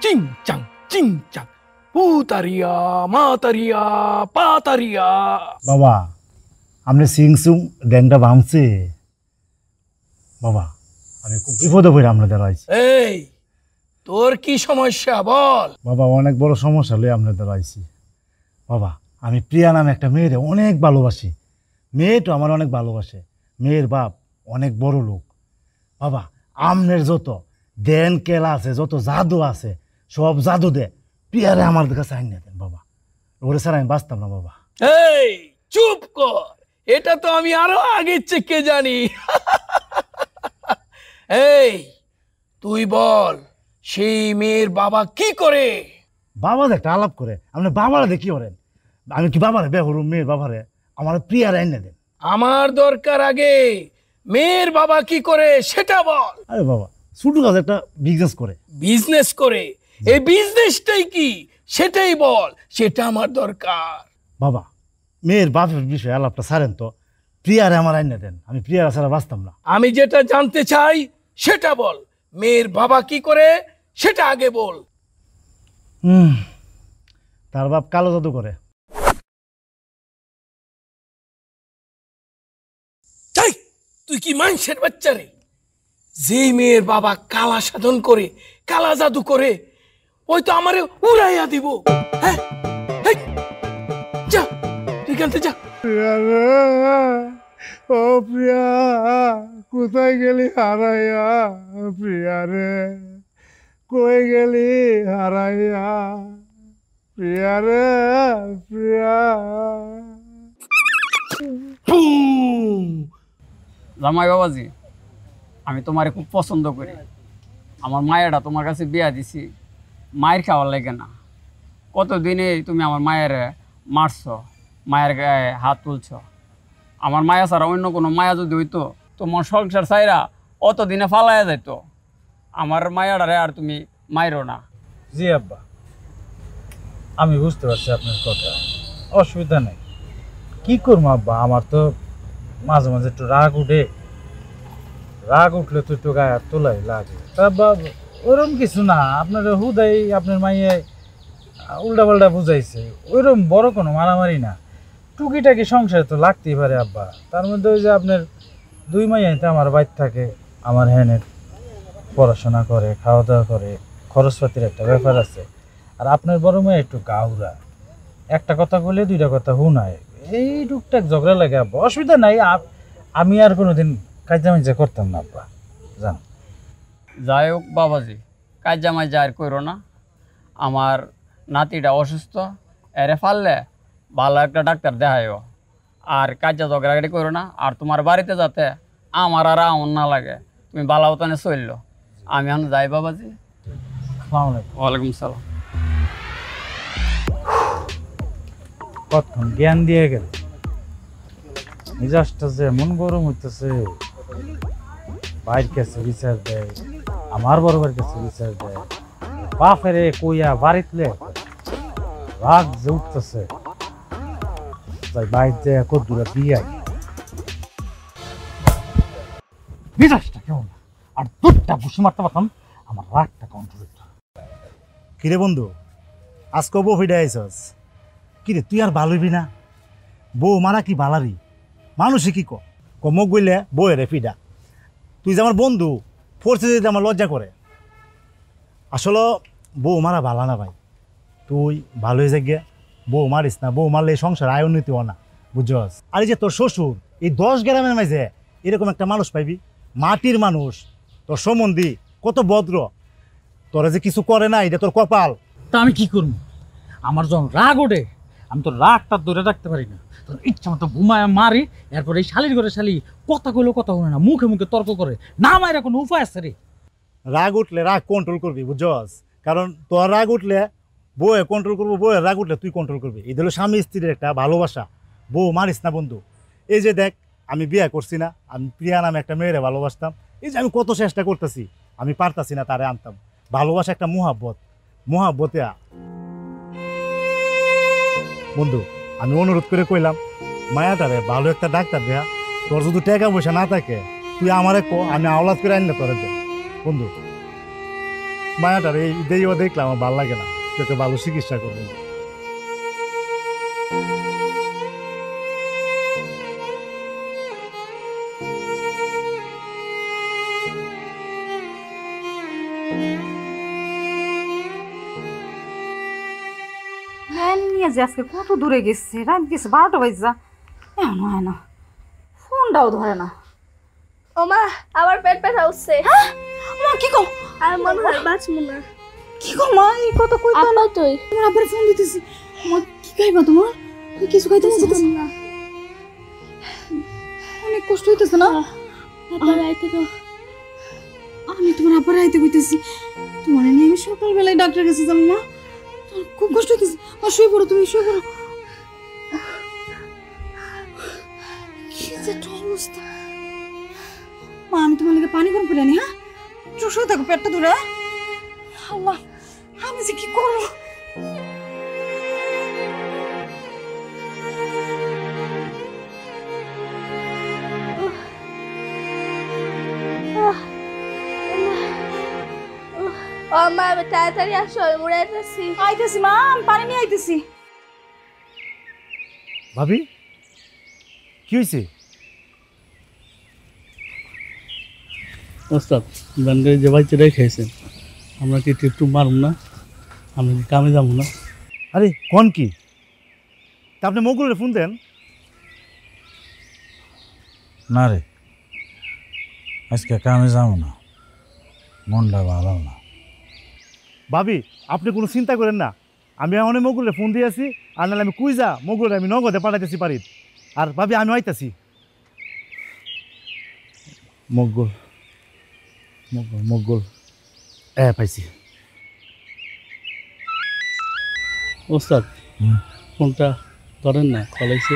চিং চাং চিং চাং, পুতারিয়া মাতারিয়া পাতারিয়া। বাবা আপনি সিংসুং ড্যাংটা ভাঙছে বাবা, আমি খুব বিপদে পড়ে আপনাদের আইছি। এই তোর কি সমস্যা বল? বাবা অনেক বড় সমস্যা লই আপনাদের আইছি। বাবা আমি প্রিয়া নামে একটা মেয়েরে অনেক ভালোবাসি, মেয়েটা আমার অনেক ভালোবাসে, মেয়ের বাপ অনেক বড় লোক। বাবা আমনের যত দেন কেলা আছে, যত জাদু আছে, সব জাদু দে প্রিয়ারে আমার কাছে আইন দেন বাবা, ওরে ছাড়া আমি বাঁচতাম না বাবা। এই চুপ কর, এটা তো আমি আরো আগে চেকে জানি। এই তুই বল, সেই মেয়ের বাবা কি করে? বাবা একটা আলাপ করে, আপনি বাবারা দেখি করেন, আমি কি বাবারে বেহরুম মেয়ের বাবারে, আমার প্রিয়ারে আইন দেন। আমার দরকার আগে মেয়ের বাবা কি করে সেটা বল। আরে বাবা ছোট কাজ একটা বিজনেস করে। বিজনেস করে? এই বিজনেসটাই কি সেটাই বল, সেটা আমার দরকার। বাবা মেয়ের বাপের বিষয়ে আলাপটা ছাড়েন তো, প্রিয়ারে আমার আইন দেন, আমি প্রিয়ারা ছাড়া বাঁচতাম না। আমি যেটা জানতে চাই সেটা বল, মেয়ের বাবা কি করে সেটা আগে বল। তার বাপ কালো জাদু করে। তাই তুই কি মানুষের বাচ্চা রে? যে মেয়ের বাবা কালা সাধন করে, কালা জাদু করে, ওই তো আমারে উড়াইয়া দিব। হ্যাঁ যা, তুই কানতে যা। ও প্রিয়া কোথায় গেলি হারাইয়া, প্রিয়া রে কই গেলি হারাইয়া, প্রিয়া রে প্রিয়া। জামাই বাবাজি, আমি তোমারে খুব পছন্দ করি। আমার মায়েরা তোমার কাছে বিয়া দিছি মায়ের খাওয়ার লাগে না। কতদিনে তুমি আমার মায়ের মারছ, মায়ের গায়ে হাত তুলছ। আমার মায়া ছাড়া অন্য কোনো মায়া যদি হইতো তোমার সংসার চাইরা অতদিনে ফালাইয়া যাইতো। আমার মায়াটারে আর তুমি মাইরো না। জি আব্বা, আমি বুঝতে পারছি আপনার কথা, অসুবিধা নেই, কি করবো আব্বা, আমার তো মাঝে মাঝে একটু রাগ উঠে, রাগ উঠলে তো একটু গায়ে হাত তোলাই লাগে। তা আব্বা ওরকম কিছু না, আপনার হুদাই আপনার মাইয়ে উল্টা পাল্টা বুঝাইছে, ওইরকম বড় কোনো মারামারি না, টুকিটাকি সংসারে তো লাগতেই পারে আব্বা। তার মধ্যে ওই যে আপনার দুই মাইয়াই তো আমার বাইর থাকে, আমার হ্যানের পড়াশোনা করে, খাওয়া দাওয়া করে, খরচপাতির একটা ব্যাপার আছে। আর আপনার বড় মেয়ে একটু গাউরা, একটা কথা বলে দুইটা কথা হুনায়, এই টুকটাক ঝগড়া লাগে আব্বা। অসুবিধা নাই, আমি আর কোনোদিন কাজা করতাম না আব্বা, জান। যাই হোক বাবাজি, কাজা মাইজা আর করো না। আমার নাতিটা অসুস্থ, এরে ফাললে ভালো একটা ডাক্তার দেখাইও। আর কাজা ঝগড়াগাড়ি করো না। আর তোমার বাড়িতে যাতে আমার আর আমন না লাগে, তুমি বালাবতানে চললো। আমি এখন যাই বাবাজি। ওয়ালাইকুম সালাম। কতক্ষণ জ্ঞান দিয়ে গেল, মিজাজটা যে এমন গরম হইতেছে, ভাইয়ের কাছে বিচার দেয়, আমার বড় ভাইয়ের কাছে বিচার দেয়, বাপেরে কইয়া বাড়িতে রাগ যে উঠতেছে, তাই বাইর যে কদ্দুরা দিয়ে মিজাজটা কেমন, আর দুধটা ঘুষি মারতে পারতাম, আমার রাগটা কন্ট্রোল হইতো। কিরে বন্ধু, আজকে বউ ফিডে আইসস, কিরে তুই আর ভালোইবি না? বউ মারা কি ভালারি, মানুষে কি কমক গইলে বউ রে ফিডা। তুই যে আমার বন্ধু, পরিস্থিতিতে আমার লজ্জা করে। আসলে বউ মারা ভালা না ভাই, তুই ভালো হয়ে গিয়া বউ মারিস না, বউ মারলে এই সংসার আয় উন্নতি হয় না, বুঝছস? আর এই যে তোর শ্বশুর, এই 10 গ্রামের মাঝে এরকম একটা মানুষ পাইবি, মাটির মানুষ, তোর সম্বন্ধী কত ভদ্র, তোরা যে কিছু করে না, এটা তোর কপাল। তা আমি কি করবো? আমার যখন রাগ ওঠে, আমি তো রাগটা ধরে রাখতে পারি না, তোর ইচ্ছা মতো ঘুমায় মারি। এরপর এই শালির ঘরে শালি কথা কইলেও কথা বলে না, মুখে মুখে তর্ক করে, না মায়ের কোনো উপায় আছে রে? রাগ উঠলে রাগ কন্ট্রোল করবি, বুঝছস? কারণ তোর রাগ উঠলে বউয়ে কন্ট্রোল করবো, বউয়ের রাগ উঠলে তুই কন্ট্রোল করবি। এই হলো স্বামী স্ত্রীর একটা ভালোবাসা। বউ মারিস না বন্ধু। এই যে দেখ, আমি বিয়ে করছি না, আমি প্রিয়া নামে একটা মেয়েরে ভালোবাসতাম, এই যে আমি কত চেষ্টা করতেছি, আমি পারতাছি না তারে আনতাম। ভালোবাসা একটা মহাব্বতে বন্ধু, আমি অনুরোধ করে কইলাম, মায়াটারে ভালো একটা ডাক্তার দেয়া, তোর যদি টাকা পয়সা না থাকে তুই আমারে কো, আমি আওলাদ করে আনলে তোরে দে বন্ধু। মায়াটারে এই দেইও দেখলাম আমার ভালো লাগে না, তোকে ভালো চিকিৎসা করবো। ভ্যান নিয়ে যে আজকে কত দূরে গেছে, রাত গেছে 12টা বাজে, এমন হয় না, ফোনটাও ধরে না। ও মা, আমার পেট ব্যথা উঠছে। মা কি কও? আর মনে হয় বাঁচবো না। কি কও মা, এই কথা কইতা না তুই? তোমার আবার ফোন দিতেছি। মা কি খাইবা তোমার? তুই কিছু খাইতে চাইছিস না? অনেক কষ্ট হইতেছে না? আবার আইতে দাও। আমি তোমার আবার আইতে কইতেছি, তোমার নিয়ে আমি সকালবেলায় ডাক্তার কাছে যাব না, খুব কষ্ট হইতেছে। আর শুয়ে পড়ো, তুমি শুয়ে পড়ো। কি যে অবস্থা মা, আমি তোমার লাগে পানি গরম করে আনি। হ্যাঁ, শুয়ে থাকো, পেটটা ধরে। আল্লাহ, আমি যে কি করবো? ও মা, তাড়াতাড়ি আসো, উড়ে আইতেছি। আইতেছি মা, আমি পানি নিয়ে আইতেছি। ভাবি কি হয়েছে? ওস্তাদ, ব্যান্ডেজ যে ভাই চেরাই খেয়েছেন, আমরা কি একটু মারুম না? আমি কামে যাবো না। আরে কোন কি? তা আপনি মগুলের ফোন দেন না রে, আজকে কামে যাবো না, মনটা ভালো না। ভাবি আপনি কোনো চিন্তা করেন না, আমি অনেক মগুলের ফোন দিয়েছি, আর নাহলে আমি কুইজা মগুলের আমি নগদে পাঠাইতেছি পারি। আর ভাবি আমি আইতাছি। মগুল মগুল মগুল পাইছি। ওস্তাদ, ফোনটা ধরেন না, কলাইছে।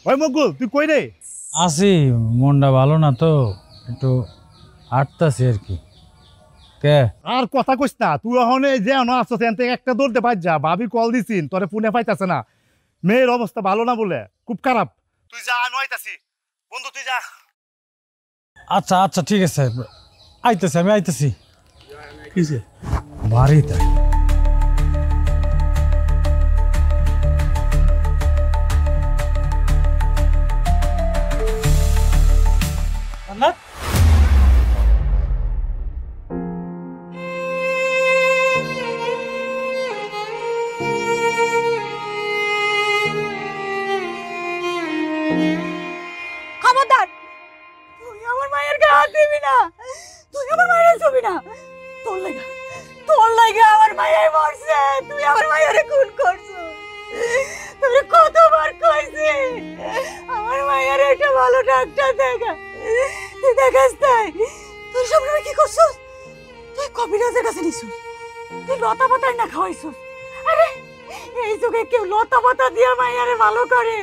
ওই মগুল, তুই কই রে? আছি, মনটা ভালো না তো, একটু হাঁটতাছি আর কি। কে আর কথা কইস না, তুই ওখানে যে আসছ এন থেকে একটা দৌড়তে পাই যা, ভাবি কল দিছিন তোরে ফোনে পাইতাছে না, মেয়ের অবস্থা ভালো না বলে খুব খারাপ। তুই যা, আমি আইতাছি বন্ধু, তুই যা। আচ্ছা আচ্ছা ঠিক আছে, আইতেছি আমি আইতেছি। কিসে বাড়িতে খবরদার, তুই আমার মায়ের গায়ে হাত দিবি না, তুই আমার মায়ের ছবি না। তোর লাগে আমার মায়ের মরছে, তুই আমার মায়ের খুন করছো। তোরে কতবার কইছি আমার মায়ের একটা ভালো ডাক্তার দেখা, তুই দেখাস তাই। তুই সবসময় কি করছিস? তুই কবিরাজের কাছে নিছিস, তুই লতা পাতায় না খাওয়াইছিস। আরে এই যুগে কেউ লতা পাতা দিয়া মাইয়ারে ভালো করে?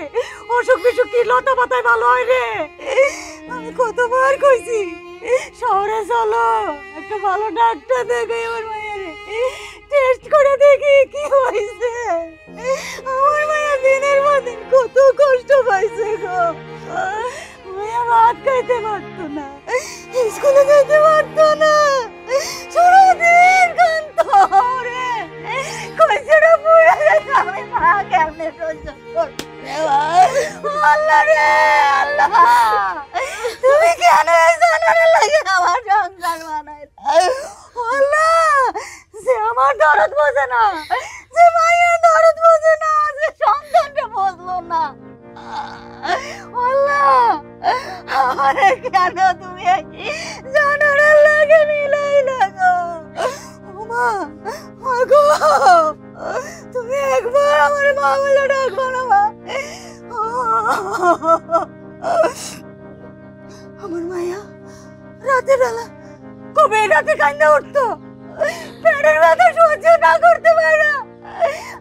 অসুখ বিসুখ কি লতা পাতায় ভালো হয় রে? আমি কতবার কইছি শহরে চলো, একটা ভালো ডাক্তার দেখাই আমার মাইয়ারে, টেস্ট করে দেখি কি হয়েছে। আমার মায়া দিনের পর দিন কত কষ্ট পাইছে গো। মায়া ভাত খাইতে পারতো না, স্কুলে যেতে পারতো না, সারাদিন কাঁদতো রে। কইছেটা পুড়ে যেত, আমি মা কেমনে সহ্য করতে? আল্লাহ রে আল্লাহ, তুমি কেন এই জানার লাগে আমার সংসার বানাই? আল্লাহ, যে আমার দরদ বোঝে না, যে মায়ের দরদ বোঝে না, যে সন্তানটা বুঝলো না, আল্লাহ আমারে কেন তুমি জানার লাগে মিলাইলা গো? মা গো, তুমি একবার আমার মা বলে ডাকবো না মা? আমার মায়া রাতের বেলা কবে রাতে কান্দা উঠতো, পেটের ব্যথা সহ্য না করতে পারে,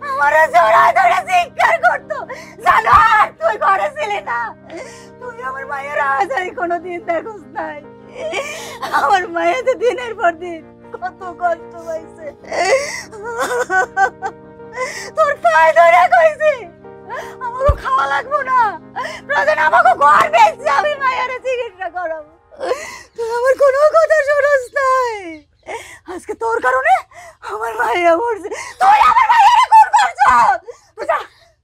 আমার জড়ায় ধরে চিৎকার করতো। জানো তুই ঘরে ছিলি না, তুই আমার মায়ের আজাই কোনোদিন দেখোস নাই। আমার মায়ের তো দিনের পর দিন কত কষ্ট পাইছে। তোর পায়ে ধরে কইছি আমাকে খাওয়া লাগবো না, প্রয়োজন আমাকে ঘর বেচছি, আমি মায়ের চিকিৎসা করাবো। তুই আমার কোনো কথা শোনস নাই। আজকে তোর কারণে আমার মাইয়া মরছে, তুই আমার মাইয়ারে খুন করছিস।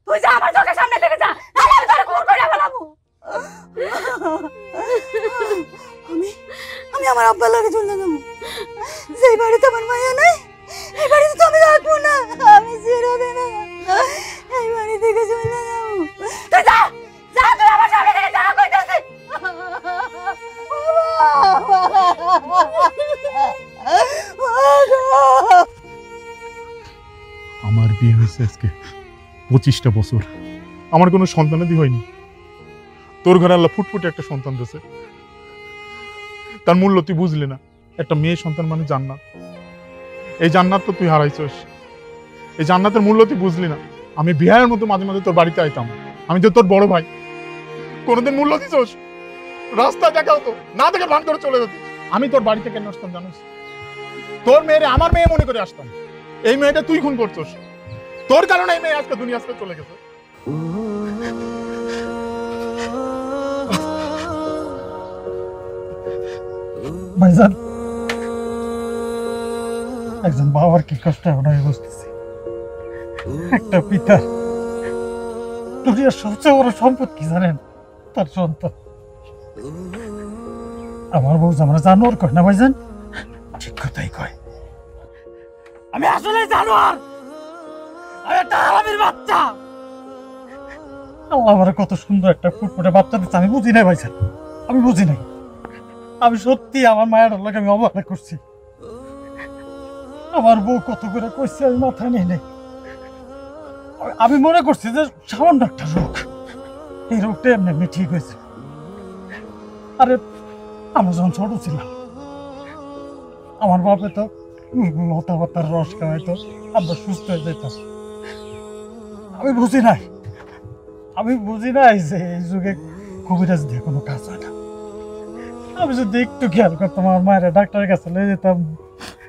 তুই যা আমার চোখের সামনে থেকে যা, নাহলে আমি তোরে খুন করে ফেলাবো। আমি আমার আব্বার লাগে চলে যাবো। যেই বাড়িতে আমার মাইয়া নাই, এই বাড়িতে তো আমি রাখবো না, আমি চিরদিন এই বাড়ি থেকে চলে যাবো। তুই যা যা, তুই আমার সামনে থেকে যা কইতাছিস। আমার বিয়ে হয়েছে আজকে 25টা বছর, আমার কোনো সন্তানাদি হয়নি। তোর ঘরে আল্লাহ ফুটফুটে একটা সন্তান দিয়েছে, তার মূল্য তুই বুঝলি না। একটা মেয়ে সন্তান মানে জান্নাত, এই জান্নাত তো তুই হারাইছস। এই জান্নাতের মূল্য তুই বুঝলি না। আমি বিহারের মতো মাঝে মাঝে তোর বাড়িতে আইতাম, আমি যে তোর বড় ভাই, কোনোদিন মূল্য দিছস? রাস্তায় দেখা হতো না, থেকে ভান করে চলে যেত। আমি তোর বাড়িতে কেন আসতাম জানিস? তোর মেয়েরে আমার মেয়ে মনে করে আসতাম। এই মেয়েটা তুই খুন করছস, তোর কারণে এই মেয়ে আজকে দুনিয়া থেকে চলে গেছে। ভাইজান, একজন বাবার কি কষ্ট এখন আমি বুঝতেছি। একটা পিতা দুনিয়ার সবচেয়ে বড় সম্পদ কি জানেন? তার সন্তান। আমার বউ আমরা জানোয়ার কয় না ভাইজান? ঠিক কথাই কয়। আমি আসলে জানোয়ার, আমি একটা হারামির বাচ্চা। আল্লাহ আমার কত সুন্দর একটা ফুটফুটে বাচ্চা দিচ্ছে, আমি বুঝি নাই ভাইজান, আমি বুঝি নাই। আমি সত্যি আমার মায়ের লোকে আমি অবহেলা করছি। আমার বউ কত করে কইছে আমি মাথায় নেই নাই। আমি মনে করছি যে সামান্য একটা রোগ, এই রোগটা এমনি এমনি ঠিক হয়েছে। আরে আমরা যখন ছোট ছিলাম, আমার বাপে তো লতা পাতার রস খাওয়াইতো, আমরা সুস্থ হয়ে যেতাম। আমি বুঝি নাই যে এই যুগে কবিরাজ দিয়ে কোনো কাজ হয় না। আমি যদি একটু খেয়াল করতাম, আমার মায়ের ডাক্তারের কাছে নিয়ে যেতাম,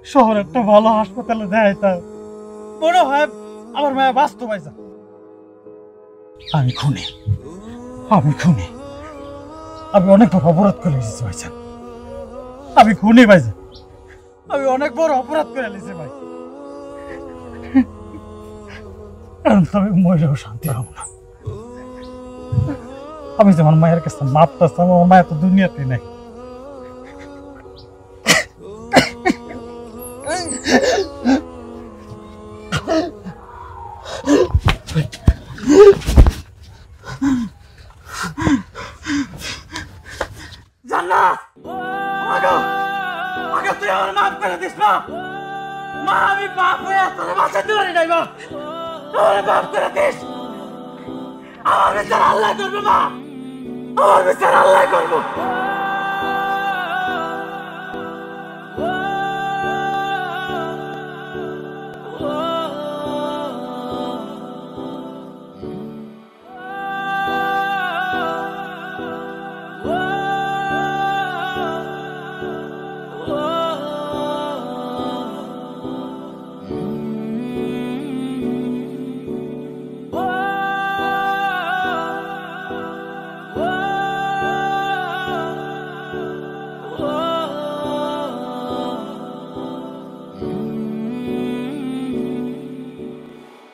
শহরে একটা ভালো হাসপাতালে দেখাইতাম, মনে হয় আমার মায়া বাস্তবাইছে। আমি খুনি, আমি অনেক বড় অপরাধ করে এসেছি ভাইজান। আমি খুনি ভাইজান, আমি অনেক বড় অপরাধ করে এসেছি ভাই। এখন তো আমি মহিলাও শান্তি পাবো না। আমি যেমন মায়ের কাছে মাপ চাচ্ছি, আমার মায়ের তো দুনিয়াতে নাই। জান্নাত, আগে তুই আমার মাফ করে দিস না মা। আমি বাপ হয়ে তোর বাঁচাতে পারি নাই মা, আমার মাফ করে দিস। আমার বিচার আল্লাহ করবো মা, আমার বিচার আল্লাহ করবো।